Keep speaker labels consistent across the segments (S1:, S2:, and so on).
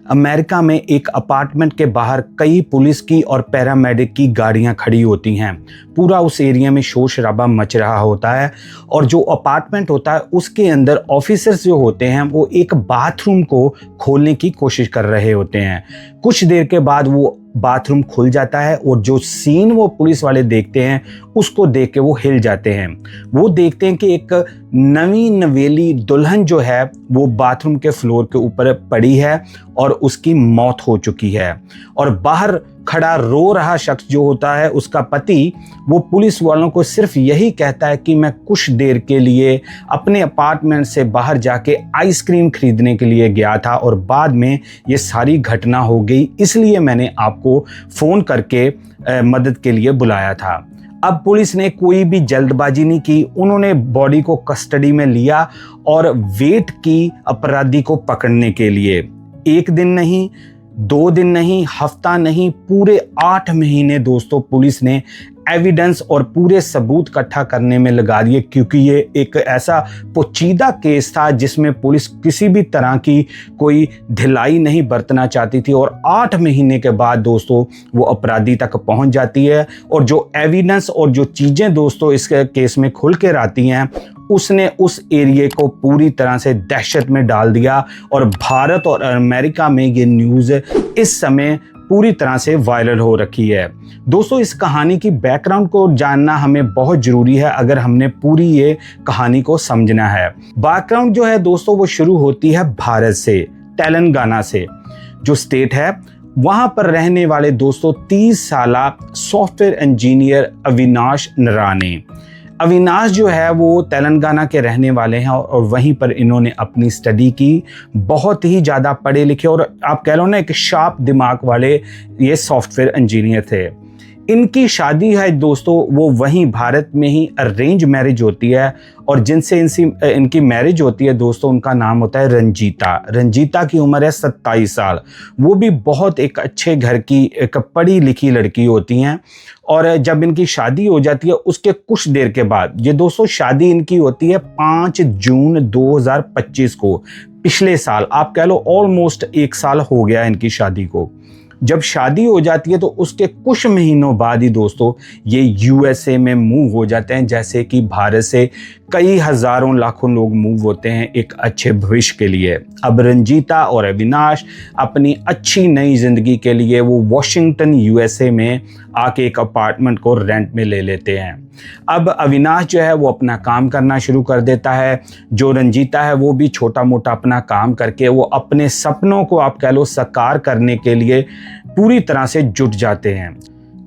S1: America में एक apartment के बाहर कई पुलिस की और पैरामेडिक की गाड़ियां खड़ी होती हैं। पूरा उस एरिया में शोर शराबा मच रहा होता है और जो अपार्टमेंट होता है उसके अंदर ऑफिसर्स जो होते हैं वो एक बाथरूम को खोलने की कोशिश कर रहे होते हैं। कुछ देर के बाद वो बाथरूम खुल जाता है और जो सीन वो पुलिस वाले देखते हैं उसको देख के वो हिल जाते हैं। वो देखते हैं कि एक नवी नवेली दुल्हन जो है वो बाथरूम के फ्लोर के ऊपर पड़ी है और उसकी मौत हो चुकी है। और बाहर खड़ा रो रहा शख्स जो होता है उसका पति, वो पुलिस वालों को सिर्फ यही कहता है कि मैं कुछ देर के लिए अपने अपार्टमेंट से बाहर जाके आइसक्रीम खरीदने के लिए गया था और बाद में ये सारी घटना हो गई, इसलिए मैंने आपको फ़ोन करके मदद के लिए बुलाया था। अब पुलिस ने कोई भी जल्दबाजी नहीं की, उन्होंने बॉडी को कस्टडी में लिया और वेट की अपराधी को पकड़ने के लिए। एक दिन नहीं, 2 दिन नहीं, हफ्ता नहीं, पूरे 8 महीने दोस्तों पुलिस ने एविडेंस और पूरे सबूत इकट्ठा करने में लगा दिए, क्योंकि ये एक ऐसा पोचीदा केस था जिसमें पुलिस किसी भी तरह की कोई ढिलाई नहीं बरतना चाहती थी। और 8 महीने के बाद दोस्तों वो अपराधी तक पहुंच जाती है और जो एविडेंस और जो चीज़ें दोस्तों इस केस में खुल कर आती हैं उसने उस एरिया को पूरी तरह से दहशत में डाल दिया। और भारत और अमेरिका में ये न्यूज़ इस समय पूरी तरह से वायरल हो रखी है। दोस्तों इस कहानी की बैकग्राउंड को जानना हमें बहुत ज़रूरी है अगर हमने पूरी ये कहानी को समझना है। बैकग्राउंड जो है दोस्तों वो शुरू होती है भारत से, तेलंगाना से जो स्टेट है, वहाँ पर रहने वाले दोस्तों 30 साला सॉफ्टवेयर इंजीनियर अविनाश नराने। अविनाश जो है वो तेलंगाना के रहने वाले हैं और वहीं पर इन्होंने अपनी स्टडी की। बहुत ही ज़्यादा पढ़े लिखे और आप कह लो ना एक शार्प दिमाग वाले ये सॉफ्टवेयर इंजीनियर थे। इनकी शादी है दोस्तों वो वहीं भारत में ही अरेंज मैरिज होती है और जिनसे इनकी मैरिज होती है दोस्तों उनका नाम होता है रंजीता। रंजीता की उम्र है 27 साल। वो भी बहुत एक अच्छे घर की एक पढ़ी लिखी लड़की होती हैं। और जब इनकी शादी हो जाती है उसके कुछ देर के बाद, ये दोस्तों शादी इनकी होती है 5 जून 2025 को, पिछले साल। आप कह लो ऑलमोस्ट 1 साल हो गया इनकी शादी को। जब शादी हो जाती है तो उसके कुछ महीनों बाद ही दोस्तों ये यूएसए में मूव हो जाते हैं। जैसे कि भारत से कई हज़ारों लाखों लोग मूव होते हैं एक अच्छे भविष्य के लिए। अब रंजीता और अविनाश अपनी अच्छी नई ज़िंदगी के लिए वो वॉशिंगटन यूएसए में आके एक अपार्टमेंट को रेंट में ले लेते हैं। अब अविनाश जो है वो अपना काम करना शुरू कर देता है, जो रंजीता है वो भी छोटा मोटा अपना काम करके वो अपने सपनों को आप कह लो साकार करने के लिए पूरी तरह से जुट जाते हैं।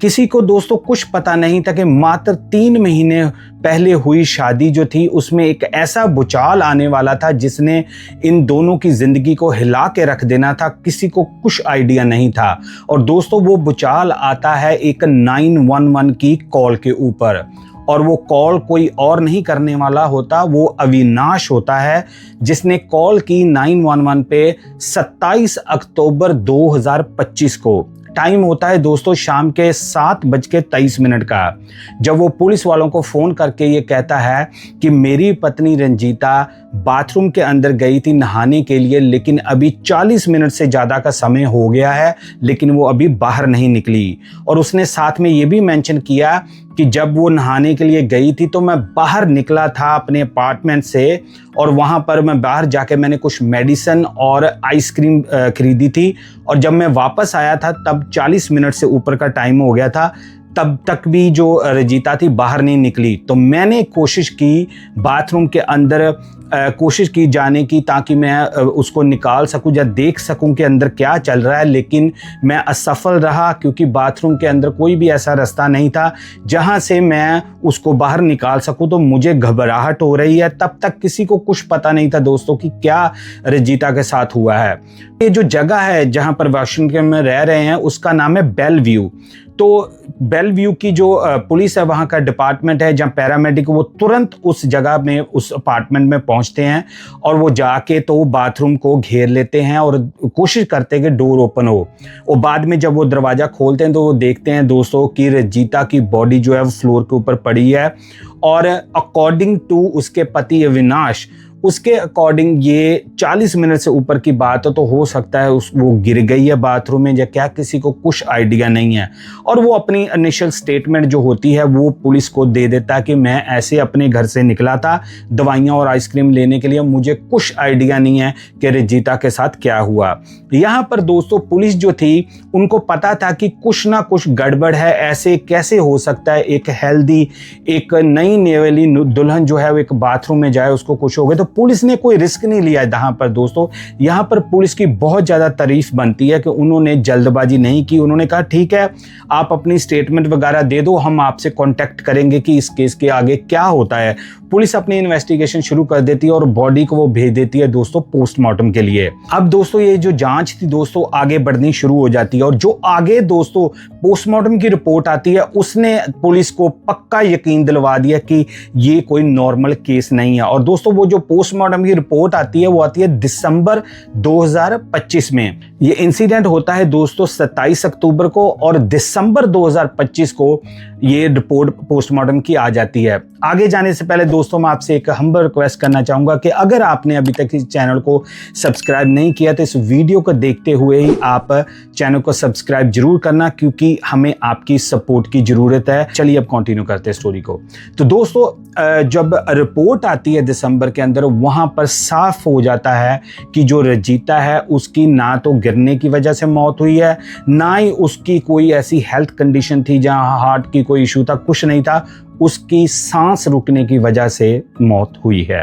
S1: किसी को दोस्तों कुछ पता नहीं था कि मात्र 3 महीने पहले हुई शादी जो थी उसमें एक ऐसा भूचाल आने वाला था जिसने इन दोनों की ज़िंदगी को हिला के रख देना था। किसी को कुछ आइडिया नहीं था। और दोस्तों वो भूचाल आता है एक 911 की कॉल के ऊपर, और वो कॉल कोई और नहीं करने वाला होता, वो अविनाश होता है जिसने कॉल की 911 पे 27 अक्टूबर 2025 को। टाइम होता है दोस्तों शाम के 7:23 का, जब वो पुलिस वालों को फ़ोन करके ये कहता है कि मेरी पत्नी रंजीता बाथरूम के अंदर गई थी नहाने के लिए, लेकिन अभी 40 मिनट से ज़्यादा का समय हो गया है लेकिन वो अभी बाहर नहीं निकली। और उसने साथ में ये भी मेंशन किया कि जब वो नहाने के लिए गई थी तो मैं बाहर निकला था अपने अपार्टमेंट से और वहाँ पर मैं बाहर जाके मैंने कुछ मेडिसिन और आइसक्रीम खरीदी थी, और जब मैं वापस आया था तब 40 मिनट से ऊपर का टाइम हो गया था, तब तक भी जो रंजीता थी बाहर नहीं निकली। तो मैंने कोशिश की बाथरूम के अंदर कोशिश की जाने की ताकि मैं उसको निकाल सकूं या देख सकूं कि अंदर क्या चल रहा है, लेकिन मैं असफल रहा क्योंकि बाथरूम के अंदर कोई भी ऐसा रास्ता नहीं था जहां से मैं उसको बाहर निकाल सकूं। तो मुझे घबराहट हो रही है। तब तक किसी को कुछ पता नहीं था दोस्तों कि क्या रंजीता के साथ हुआ है। ये जो जगह है जहां पर वाशिंगटन में रह रहे हैं उसका नाम है बेलव्यू। तो बेलव्यू की जो पुलिस है वहाँ का डिपार्टमेंट है जहाँ पैरामेडिक, वो तुरंत उस जगह में उस अपार्टमेंट में पहुँचते हैं और वो जाके तो बाथरूम को घेर लेते हैं और कोशिश करते हैं कि डोर ओपन हो। और बाद में जब वो दरवाज़ा खोलते हैं तो वो देखते हैं दोस्तों कि रंजीता की बॉडी जो है वो फ्लोर के ऊपर पड़ी है। और अकॉर्डिंग टू उसके पति अविनाश, उसके अकॉर्डिंग ये 40 मिनट से ऊपर की बात हो सकता है वो गिर गई है बाथरूम में या क्या, किसी को कुछ आइडिया नहीं है। और वो अपनी इनिशियल स्टेटमेंट जो होती है वो पुलिस को दे देता है कि मैं ऐसे अपने घर से निकला था दवाइयाँ और आइसक्रीम लेने के लिए, मुझे कुछ आइडिया नहीं है कि रंजीता के साथ क्या हुआ। यहाँ पर दोस्तों पुलिस जो थी उनको पता था कि कुछ ना कुछ गड़बड़ है, ऐसे कैसे हो सकता है एक हेल्दी, एक नई नेवेली दुल्हन जो है वो एक बाथरूम में जाए उसको कुछ हो गया। तो पुलिस ने कोई रिस्क नहीं लिया यहाँ पर दोस्तों। यहाँ पर पुलिस की बहुत ज़्यादा तारीफ बनती है कि उन्होंने जल्दबाजी नहीं की। उन्होंने कहा ठीक है आप अपनी स्टेटमेंट वगैरह दे दो, हम आपसे कांटेक्ट करेंगे कि इस केस के आगे क्या होता है। पुलिस अपनी इन्वेस्टिगेशन शुरू कर देती है और बॉडी को वो भेज देती है दोस्तों पोस्टमार्टम के लिए। अब दोस्तों ये जो जांच थी दोस्तों आगे बढ़नी शुरू हो जाती है और जो आगे दोस्तों पोस्टमार्टम की रिपोर्ट आती है उसने पुलिस को पक्का यकीन दिलवा दिया कि ये कोई नॉर्मल केस नहीं है। और दोस्तों वो जो पोस्टमार्टम की रिपोर्ट आती है वो आती है दिसंबर 2025 में। ये इंसिडेंट होता है दोस्तों 27 अक्टूबर को और दिसंबर 2025 को ये रिपोर्ट पोस्टमार्टम की आ जाती है। आगे जाने से पहले दोस्तों मैं आपसे एक हम्बल रिक्वेस्ट करना चाहूँगा कि अगर आपने अभी तक इस चैनल को सब्सक्राइब नहीं किया तो इस वीडियो को देखते हुए ही आप चैनल को सब्सक्राइब जरूर करना, क्योंकि हमें आपकी सपोर्ट की ज़रूरत है। चलिए अब कंटिन्यू करते हैं स्टोरी को। तो दोस्तों जब रिपोर्ट आती है दिसंबर के अंदर, वहाँ पर साफ हो जाता है कि जो रंजीता है उसकी ना तो गिरने की वजह से मौत हुई है, ना ही उसकी कोई ऐसी हेल्थ कंडीशन थी जहाँ हार्ट की कोई इशू था, कुछ नहीं था। उसकी सांस रुकने की वजह से मौत हुई है।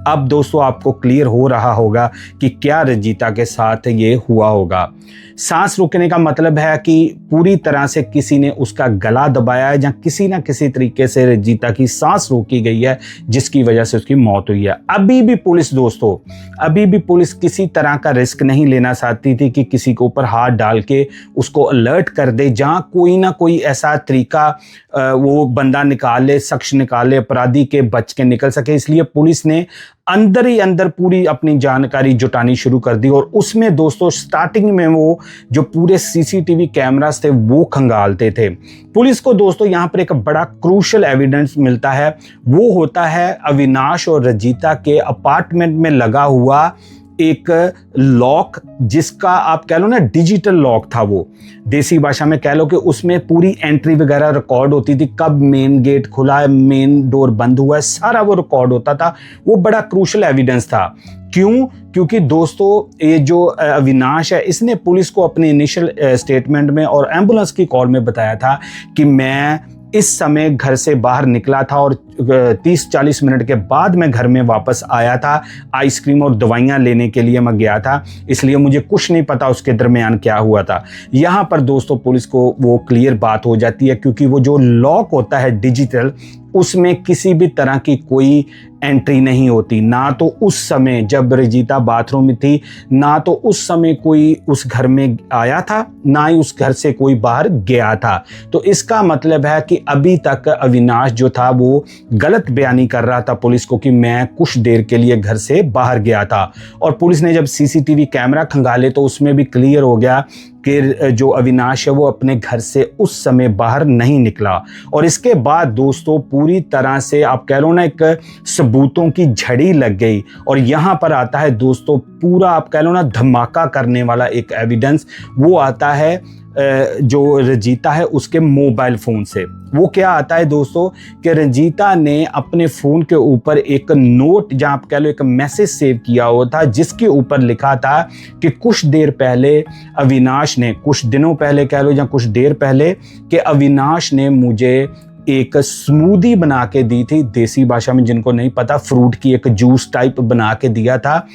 S1: अब दोस्तों आपको क्लियर हो रहा होगा कि क्या रंजीता के साथ ये हुआ होगा। सांस रुकने का मतलब है कि पूरी तरह से किसी ने उसका गला दबाया है या किसी ना किसी तरीके से रंजीता की सांस रोकी गई है जिसकी वजह से उसकी मौत हुई है। अभी भी पुलिस दोस्तों, अभी भी पुलिस किसी तरह का रिस्क नहीं लेना चाहती थी कि किसी के ऊपर हाथ डाल के उसको अलर्ट कर दे, जहाँ कोई ना कोई ऐसा तरीका वो बंदा निकाल ले, शख्स निकाल ले अपराधी के बच के निकल सके। इसलिए पुलिस ने अंदर ही अंदर पूरी अपनी जानकारी जुटानी शुरू कर दी और उसमें दोस्तों स्टार्टिंग में वो जो पूरे सीसीटीवी कैमरास थे वो खंगालते थे। पुलिस को दोस्तों यहाँ पर एक बड़ा क्रूशल एविडेंस मिलता है, वो होता है अविनाश और रंजीता के अपार्टमेंट में लगा हुआ एक लॉक, जिसका आप कह लो ना डिजिटल लॉक था। वो देसी भाषा में कह लो कि उसमें पूरी एंट्री वगैरह रिकॉर्ड होती थी, कब मेन गेट खुला है, मेन डोर बंद हुआ है, सारा वो रिकॉर्ड होता था। वो बड़ा क्रूशल एविडेंस था। क्यों? क्योंकि दोस्तों ये जो अविनाश है इसने पुलिस को अपने इनिशियल स्टेटमेंट में और एम्बुलेंस की कॉल में बताया था कि मैं इस समय घर से बाहर निकला था और 30-40 मिनट के बाद मैं घर में वापस आया था, आइसक्रीम और दवाइयाँ लेने के लिए मैं गया था, इसलिए मुझे कुछ नहीं पता उसके दरमियान क्या हुआ था। यहाँ पर दोस्तों पुलिस को वो क्लियर बात हो जाती है, क्योंकि वो जो लॉक होता है डिजिटल, उसमें किसी भी तरह की कोई एंट्री नहीं होती। ना तो उस समय जब रंजीता बाथरूम में थी, ना तो उस समय कोई उस घर में आया था, ना ही उस घर से कोई बाहर गया था। तो इसका मतलब है कि अभी तक अविनाश जो था वो गलत बयानी कर रहा था पुलिस को कि मैं कुछ देर के लिए घर से बाहर गया था। और पुलिस ने जब सीसीटीवी कैमरा खंगाले तो उसमें भी क्लियर हो गया कि जो अविनाश है वो अपने घर से उस समय बाहर नहीं निकला। और इसके बाद दोस्तों पूरी तरह से आप कह लो ना एक सबूतों की झड़ी लग गई। और यहाँ पर आता है दोस्तों पूरा आप कह लो ना धमाका करने वाला एक एविडेंस। वो आता है जो रंजीता है उसके मोबाइल फ़ोन से। वो क्या आता है दोस्तों कि रंजीता ने अपने फ़ोन के ऊपर एक नोट, जहाँ आप कह लो एक मैसेज सेव किया हुआ था, जिसके ऊपर लिखा था कि कुछ देर पहले अविनाश ने, कुछ दिनों पहले कह लो या कुछ देर पहले, कि अविनाश ने मुझे एक स्मूदी बना के दी थी। देसी भाषा में जिनको नहीं पता, फ्रूट की एक जूस टाइप बना के दिया था।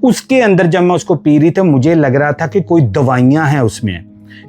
S1: उसके अंदर जब मैं उसको पी रही थी मुझे लग रहा था कि कोई दवाइयाँ हैं उसमें,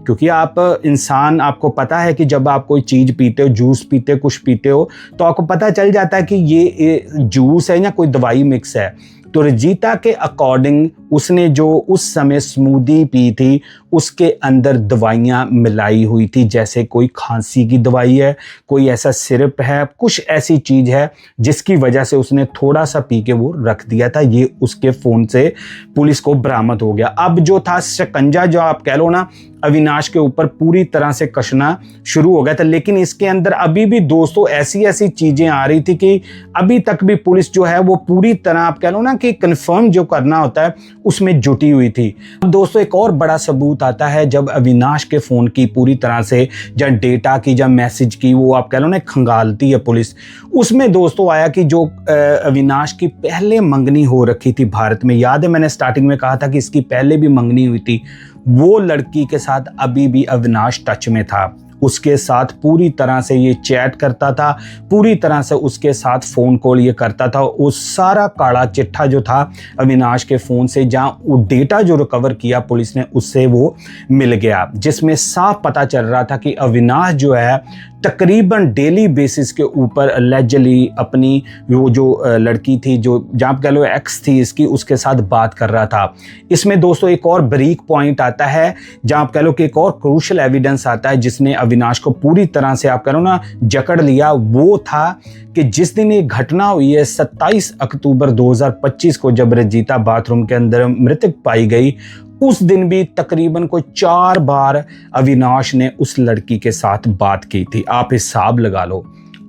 S1: क्योंकि आप इंसान, आपको पता है कि जब आप कोई चीज़ पीते हो, जूस पीते हो, कुछ पीते हो, तो आपको पता चल जाता है कि ये जूस है या कोई दवाई मिक्स है। तो रंजीता के अकॉर्डिंग उसने जो उस समय स्मूदी पी थी उसके अंदर दवाइयाँ मिलाई हुई थी, जैसे कोई खांसी की दवाई है, कोई ऐसा सिरप है, कुछ ऐसी चीज़ है जिसकी वजह से उसने थोड़ा सा पी के वो रख दिया था। ये उसके फ़ोन से पुलिस को बरामद हो गया। अब जो था शिकंजा, जो आप कह लो ना अविनाश के ऊपर पूरी तरह से कसना शुरू हो गया था। लेकिन इसके अंदर अभी भी दोस्तों ऐसी ऐसी चीजें आ रही थी कि अभी तक भी पुलिस जो है वो पूरी तरह आप कह लो ना कि कंफर्म जो करना होता है उसमें जुटी हुई थी। अब दोस्तों एक और बड़ा सबूत आता है जब अविनाश के फोन की पूरी तरह से जब डेटा की जब मैसेज की वो आप कह लो ना खंगालती है पुलिस, उसमें दोस्तों आया कि जो अविनाश की पहले मंगनी हो रखी थी भारत में, याद है मैंने स्टार्टिंग में कहा था कि इसकी पहले भी मंगनी हुई थी, वो लड़की के साथ अभी भी अविनाश टच में था, उसके साथ पूरी तरह से ये चैट करता था, पूरी तरह से उसके साथ फ़ोन कॉल ये करता था। वो सारा काला चिट्ठा जो था अविनाश के फ़ोन से, जहाँ वो डेटा जो रिकवर किया पुलिस ने उससे वो मिल गया, जिसमें साफ पता चल रहा था कि अविनाश जो है तकरीबन डेली बेसिस के ऊपर अलेजली अपनी वो जो लड़की थी जो जहाँ कह लो एक्स थी इसकी, उसके साथ बात कर रहा था। इसमें दोस्तों एक और ब्रीक पॉइंट आता है जहाँ आप कह लो कि एक और क्रूशल एविडेंस आता है जिसने अविनाश को पूरी तरह से आप कह लो ना जकड़ लिया। वो था कि जिस दिन ये घटना हुई है 27 अक्टूबर 2025 को, जब रंजीता बाथरूम के अंदर मृतक पाई गई, उस दिन भी तकरीबन कोई 4 बार अविनाश ने उस लड़की के साथ बात की थी। आप हिसाब लगा लो।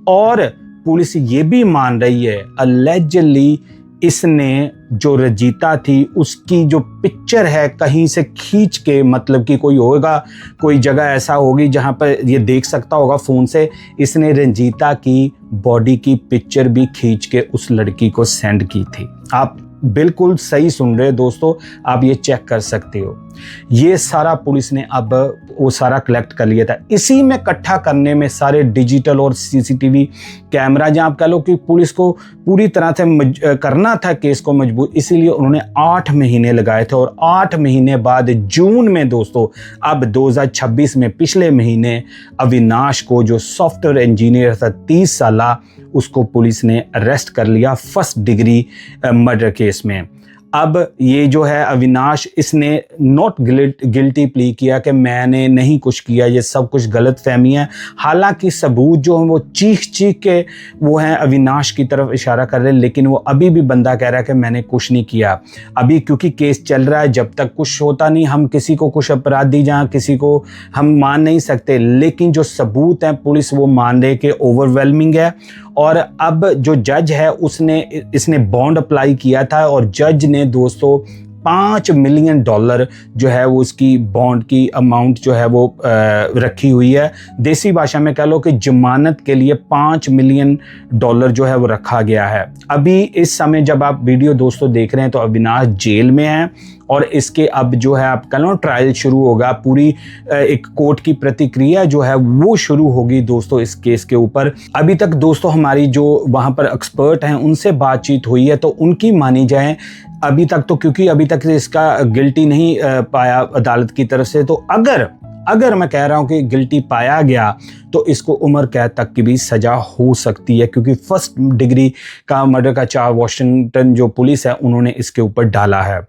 S1: और पुलिस ये भी मान रही है अलेजली इसने जो रंजीता थी उसकी जो पिक्चर है कहीं से खींच के, मतलब कि कोई होगा, कोई जगह ऐसा होगी जहां पर ये देख सकता होगा फ़ोन से, इसने रंजीता की बॉडी की पिक्चर भी खींच के उस लड़की को सेंड की थी। आप बिल्कुल सही सुन रहे दोस्तों, आप ये चेक कर सकते हो। ये सारा पुलिस ने अब वो सारा कलेक्ट कर लिया था। इसी में इकट्ठा करने में सारे डिजिटल और सीसीटीवी कैमरा, जहाँ आप कह लो कि पुलिस को पूरी तरह से करना था केस को मजबूत, इसीलिए उन्होंने 8 महीने लगाए थे। और 8 महीने बाद जून में दोस्तों अब 2026 में पिछले महीने अविनाश को, जो सॉफ्टवेयर इंजीनियर था 30 साल, उसको पुलिस ने अरेस्ट कर लिया फर्स्ट डिग्री मर्डर केस में। अब ये जो है अविनाश, इसने नॉट गिल्टी प्ली किया कि मैंने नहीं कुछ किया, ये सब कुछ गलत फहमी है। हालांकि सबूत जो है वो चीख चीख के वो हैं अविनाश की तरफ इशारा कर रहे हैं, लेकिन वो अभी भी बंदा कह रहा है कि मैंने कुछ नहीं किया। अभी क्योंकि केस चल रहा है, जब तक कुछ होता नहीं हम किसी को कुछ अपराधी जहाँ किसी को हम मान नहीं सकते। लेकिन जो सबूत हैं पुलिस वो मान रहे कि ओवरवेलमिंग है। और अब जो जज है इसने बॉन्ड अप्लाई किया था और जज ने दोस्तों $5 मिलियन जो है वो इसकी बॉन्ड की अमाउंट जो है वो रखी हुई है। देसी भाषा में कह लो कि जमानत के लिए $5 मिलियन जो है वो रखा गया है। अभी इस समय जब आप वीडियो दोस्तों देख रहे हैं तो अविनाश जेल में है और इसके अब जो है आप कह लो ट्रायल शुरू होगा, पूरी एक कोर्ट की प्रतिक्रिया जो है वो शुरू होगी दोस्तों इस केस के ऊपर। अभी तक दोस्तों हमारी जो वहाँ पर एक्सपर्ट हैं उनसे बातचीत हुई है तो उनकी मानी जाए अभी तक तो, क्योंकि अभी तक इसका गिल्टी नहीं पाया अदालत की तरफ से, तो अगर मैं कह रहा हूं कि गिल्टी पाया गया तो इसको उम्र कैद तक की भी सजा हो सकती है, क्योंकि फर्स्ट डिग्री का मर्डर का चार्ज वाशिंगटन जो पुलिस है उन्होंने इसके ऊपर डाला है।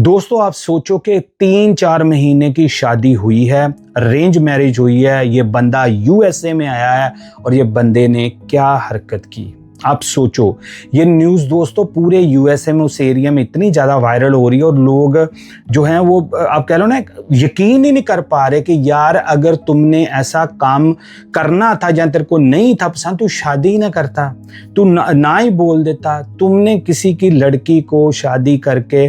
S1: दोस्तों आप सोचो कि 3-4 महीने की शादी हुई है, अरेंज मैरिज हुई है, ये बंदा यूएसए में आया है और ये बंदे ने क्या हरकत की। आप सोचो, ये न्यूज़ दोस्तों पूरे यूएसए में उस एरिया में इतनी ज़्यादा वायरल हो रही है और लोग जो हैं वो आप कह लो ना यकीन ही नहीं कर पा रहे कि यार अगर तुमने ऐसा काम करना था जहाँ तेरे को नहीं था पसंद, तू शादी ही ना करता, तू ना ही बोल देता। तुमने किसी की लड़की को शादी करके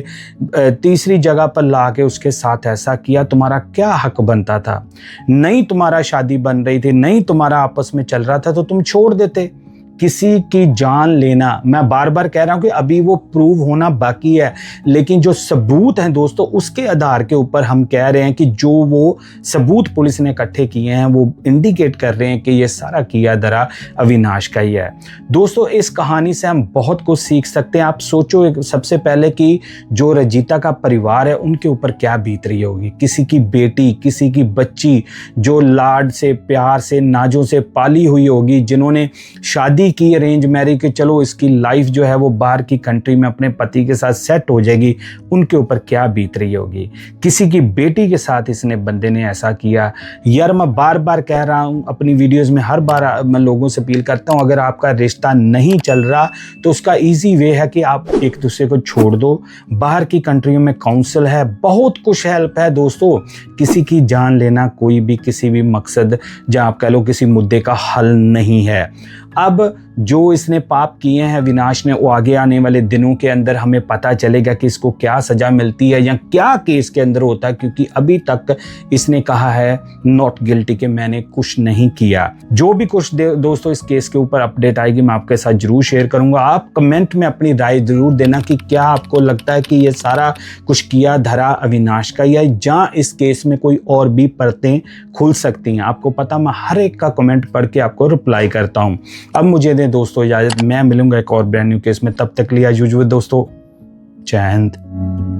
S1: तीसरी जगह पर ला के उसके साथ ऐसा किया, तुम्हारा क्या हक बनता था? नहीं तुम्हारा शादी बन रही थी, नहीं तुम्हारा आपस में चल रहा था तो तुम छोड़ देते। किसी की जान लेना, मैं बार बार कह रहा हूं कि अभी वो प्रूव होना बाकी है, लेकिन जो सबूत हैं दोस्तों उसके आधार के ऊपर हम कह रहे हैं कि जो वो सबूत पुलिस ने इकट्ठे किए हैं वो इंडिकेट कर रहे हैं कि ये सारा किया धरा अविनाश का ही है। दोस्तों इस कहानी से हम बहुत कुछ सीख सकते हैं। आप सोचो सबसे पहले कि जो रंजीता का परिवार है उनके ऊपर क्या बीत रही होगी, किसी की बेटी, किसी की बच्ची जो लाड से प्यार से नाजों से पाली हुई होगी, जिन्होंने शादी खुशी की अरेंज मैरिज कि चलो इसकी लाइफ जो है वो बाहर की कंट्री में अपने पति के साथ सेट हो जाएगी, उनके ऊपर क्या बीत रही होगी। किसी की बेटी के साथ इसने बंदे ने ऐसा किया। यार मैं बार बार कह रहा हूँ अपनी वीडियोस में, हर बार मैं लोगों से अपील करता हूँ, अगर आपका रिश्ता नहीं चल रहा तो उसका ईजी वे है कि आप एक दूसरे को छोड़ दो। बाहर की कंट्रियों में काउंसिल है, बहुत कुछ हेल्प है दोस्तों। किसी की जान लेना कोई भी किसी भी मकसद या आप कह लो किसी मुद्दे का हल नहीं है। अब जो इसने पाप किए हैं विनाश ने, वो आगे आने वाले दिनों के अंदर हमें पता चलेगा कि इसको क्या सजा मिलती है या क्या केस के अंदर होता है, क्योंकि अभी तक इसने कहा है नॉट गिल्टी कि मैंने कुछ नहीं किया। जो भी कुछ दोस्तों इस केस के ऊपर अपडेट आएगी मैं आपके साथ जरूर शेयर करूंगा। आप कमेंट में अपनी राय जरूर देना कि क्या आपको लगता है कि ये सारा कुछ किया धरा अविनाश का, या जहाँ इस केस में कोई और भी परतें खुल सकती हैं। आपको पता मैं हर एक का कमेंट पढ़ के आपको रिप्लाई करता हूँ। अब मुझे दें दोस्तों इजाजत, मैं मिलूंगा एक और ब्रांड न्यू केस में। तब तक लिया यूजुअल दोस्तों, जय हिंद।